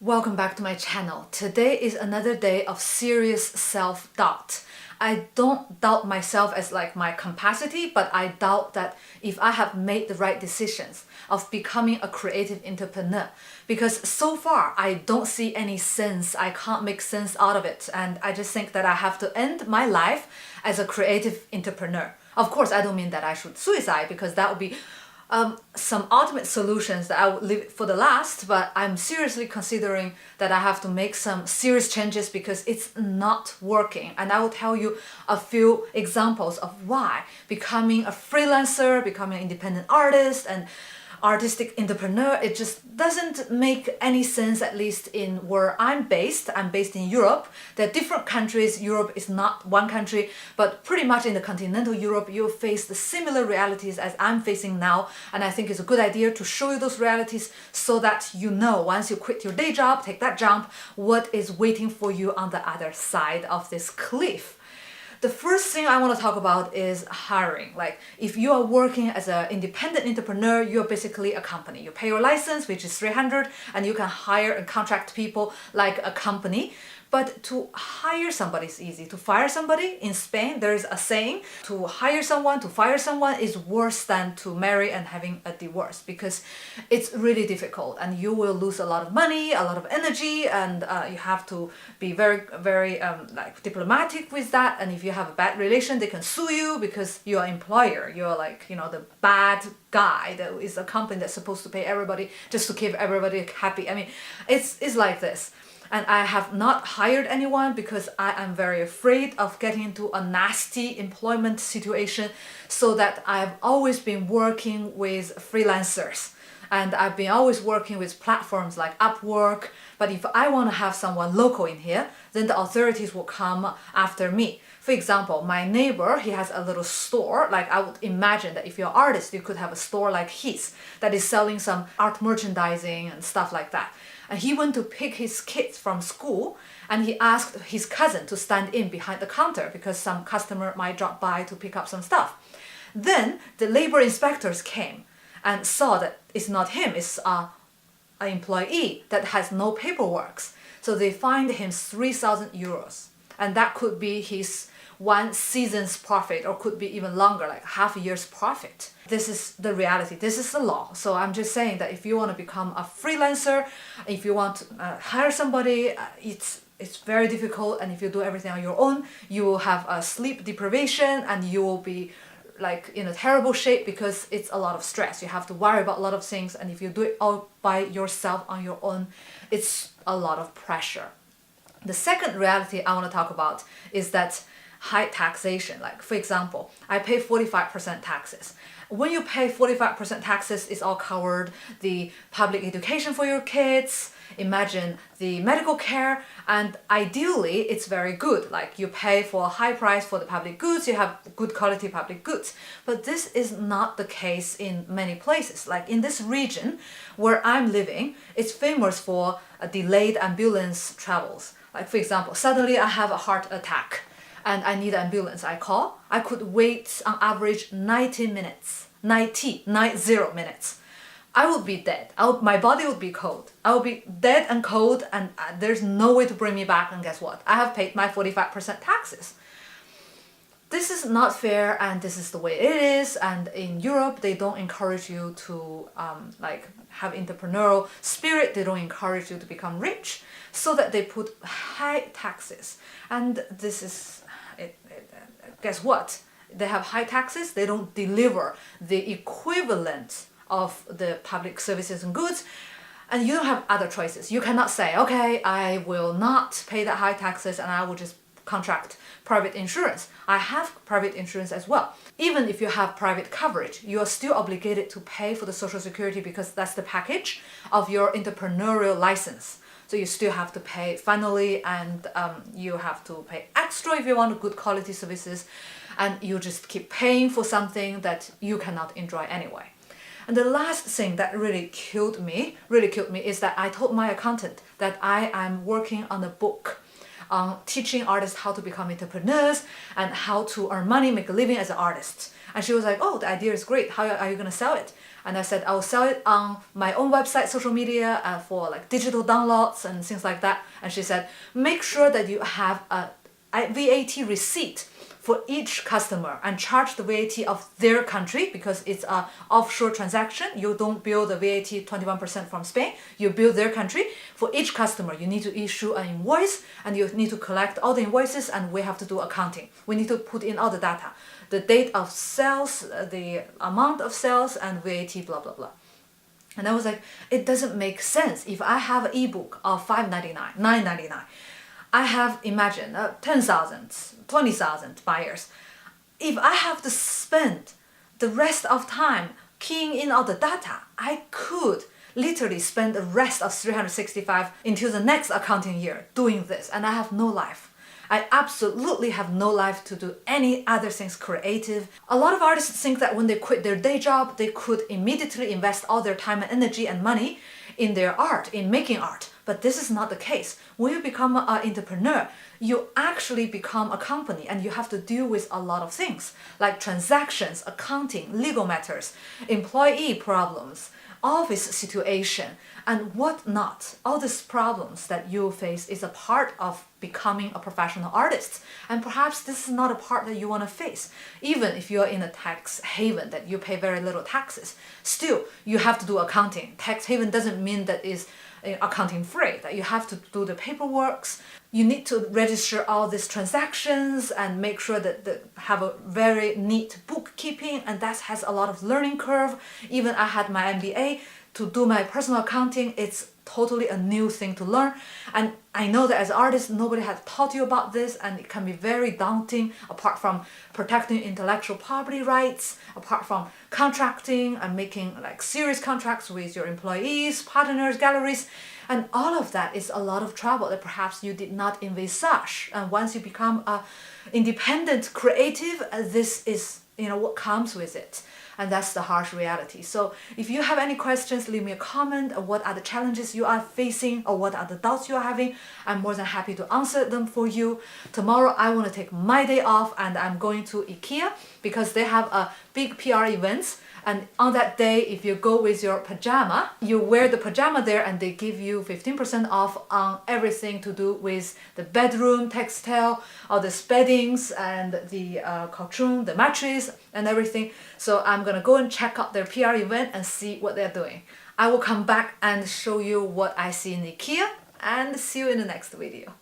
Welcome back to my channel. Today is another day of serious self-doubt. I don't doubt myself as like my capacity, but I doubt that if I have made the right decisions of becoming a creative entrepreneur. Because so far, I don't see any sense. I can't make sense out of it. And I just think that I have to end my life as a creative entrepreneur. Of course, I don't mean that I should suicide because that would be some ultimate solutions that I would leave for the last, but I'm seriously considering that I have to make some serious changes because it's not working. And I will tell you a few examples of why becoming a freelancer, becoming an independent artist and artistic entrepreneur, it just doesn't make any sense, at least in where I'm based. I'm based in Europe. There are different countries. Europe is not one country, but pretty much in the continental Europe, you face the similar realities as I'm facing now. And I think it's a good idea to show you those realities so that you know once you quit your day job, take that jump, what is waiting for you on the other side of this cliff. The first thing I want to talk about is hiring. Like if you are working as an independent entrepreneur, you're basically a company. You pay your license, which is 300, and you can hire and contract people like a company. But to hire somebody is easy. To fire somebody, in Spain, there is a saying, to hire someone, to fire someone is worse than to marry and having a divorce because it's really difficult and you will lose a lot of money, a lot of energy, and you have to be very, very like diplomatic with that. And if you have a bad relation, they can sue you because you're an employer. You're like, you know, the bad guy that is a company that's supposed to pay everybody just to keep everybody happy. I mean, it's like this. And I have not hired anyone because I am very afraid of getting into a nasty employment situation, so that I've always been working with freelancers. And I've been always working with platforms like Upwork. But if I want to have someone local in here, then the authorities will come after me. For example, my neighbor, he has a little store. Like I would imagine that if you're an artist, you could have a store like his that is selling some art merchandising and stuff like that. And he went to pick his kids from school and he asked his cousin to stand in behind the counter because some customer might drop by to pick up some stuff. Then the labor inspectors came and saw that it's not him, it's an employee that has no paperwork. So they fined him 3,000 euros. And that could be his one season's profit, or could be even longer, like half a year's profit. This is the reality. This is the law. So I'm just saying that if you want to become a freelancer, if you want to hire somebody, it's very difficult. And if you do everything on your own, you will have a sleep deprivation and you will be like in a terrible shape because it's a lot of stress. You have to worry about a lot of things. And if you do it all by yourself on your own, it's a lot of pressure. The second reality I want to talk about is that high taxation. Like for example, I pay 45% taxes. When you pay 45% taxes, it's all covered. The public education for your kids, imagine the medical care, and ideally it's very good. Like you pay for a high price for the public goods, you have good quality public goods. But this is not the case in many places. Like in this region where I'm living, it's famous for delayed ambulance travels. Like for example, suddenly I have a heart attack and I need an ambulance. I call. I could wait on average 90 minutes. 90 minutes. I would be dead. My body would be cold. I would be dead and cold, and there's no way to bring me back. And guess what? I have paid my 45% taxes. This is not fair, and this is the way it is. And in Europe, they don't encourage you to like have entrepreneurial spirit. They don't encourage you to become rich, so that they put high taxes. And this is guess what? They have high taxes. They don't deliver the equivalent of the public services and goods. And you don't have other choices. You cannot say, okay, I will not pay that high taxes and I will just contract private insurance. I have private insurance as well. Even if you have private coverage, you are still obligated to pay for the social security because that's the package of your entrepreneurial license. So you still have to pay finally, and you have to pay extra if you want good quality services, and you just keep paying for something that you cannot enjoy anyway. And the last thing that really killed me is that I told my accountant that I am working on a book on teaching artists how to become entrepreneurs and how to earn money, make a living as an artist. And she was like, oh, the idea is great. How are you going to sell it? And I said, I will sell it on my own website, social media, for like digital downloads and things like that. And she said, make sure that you have a VAT receipt for each customer and charge the VAT of their country, because it's an offshore transaction. You don't bill the VAT 21% from Spain, you bill their country. For each customer, you need to issue an invoice and you need to collect all the invoices, and we have to do accounting. We need to put in all the data, the date of sales, the amount of sales, and VAT, blah, blah, blah. And I was like, it doesn't make sense. If I have an ebook of $5.99, $9.99, I have, imagine, 10,000, 20,000 buyers. If I have to spend the rest of time keying in all the data, I could literally spend the rest of 365 until the next accounting year doing this, and I have no life. I absolutely have no life to do any other things creative. A lot of artists think that when they quit their day job, they could immediately invest all their time and energy and money in their art, in making art. But this is not the case. When you become an entrepreneur, you actually become a company and you have to deal with a lot of things like transactions, accounting, legal matters, employee problems, office situation, and whatnot. All these problems that you face is a part of becoming a professional artist. And perhaps this is not a part that you want to face. Even if you're in a tax haven that you pay very little taxes, still you have to do accounting. Tax haven doesn't mean that it's accounting free, that you have to do the paperwork. You need to register all these transactions and make sure that they have a very neat bookkeeping, and that has a lot of learning curve. Even I had my MBA to do my personal accounting. It's totally a new thing to learn, and I know that as an artist nobody has taught you about this, and it can be very daunting, apart from protecting intellectual property rights, apart from contracting and making like serious contracts with your employees, partners, galleries, and all of that is a lot of trouble that perhaps you did not envisage. And once you become a independent creative, this is what comes with it. And that's the harsh reality. So if you have any questions, leave me a comment. Or what are the challenges you are facing, or what are the doubts you are having? I'm more than happy to answer them for you. Tomorrow I want to take my day off and I'm going to IKEA because they have a big PR events. And on that day, if you go with your pajama, you wear the pajama there and they give you 15% off on everything to do with the bedroom, textile, all the beddings and the cocoon, the mattress and everything. So I'm gonna go and check out their PR event and see what they're doing. I will come back and show you what I see in IKEA, and see you in the next video.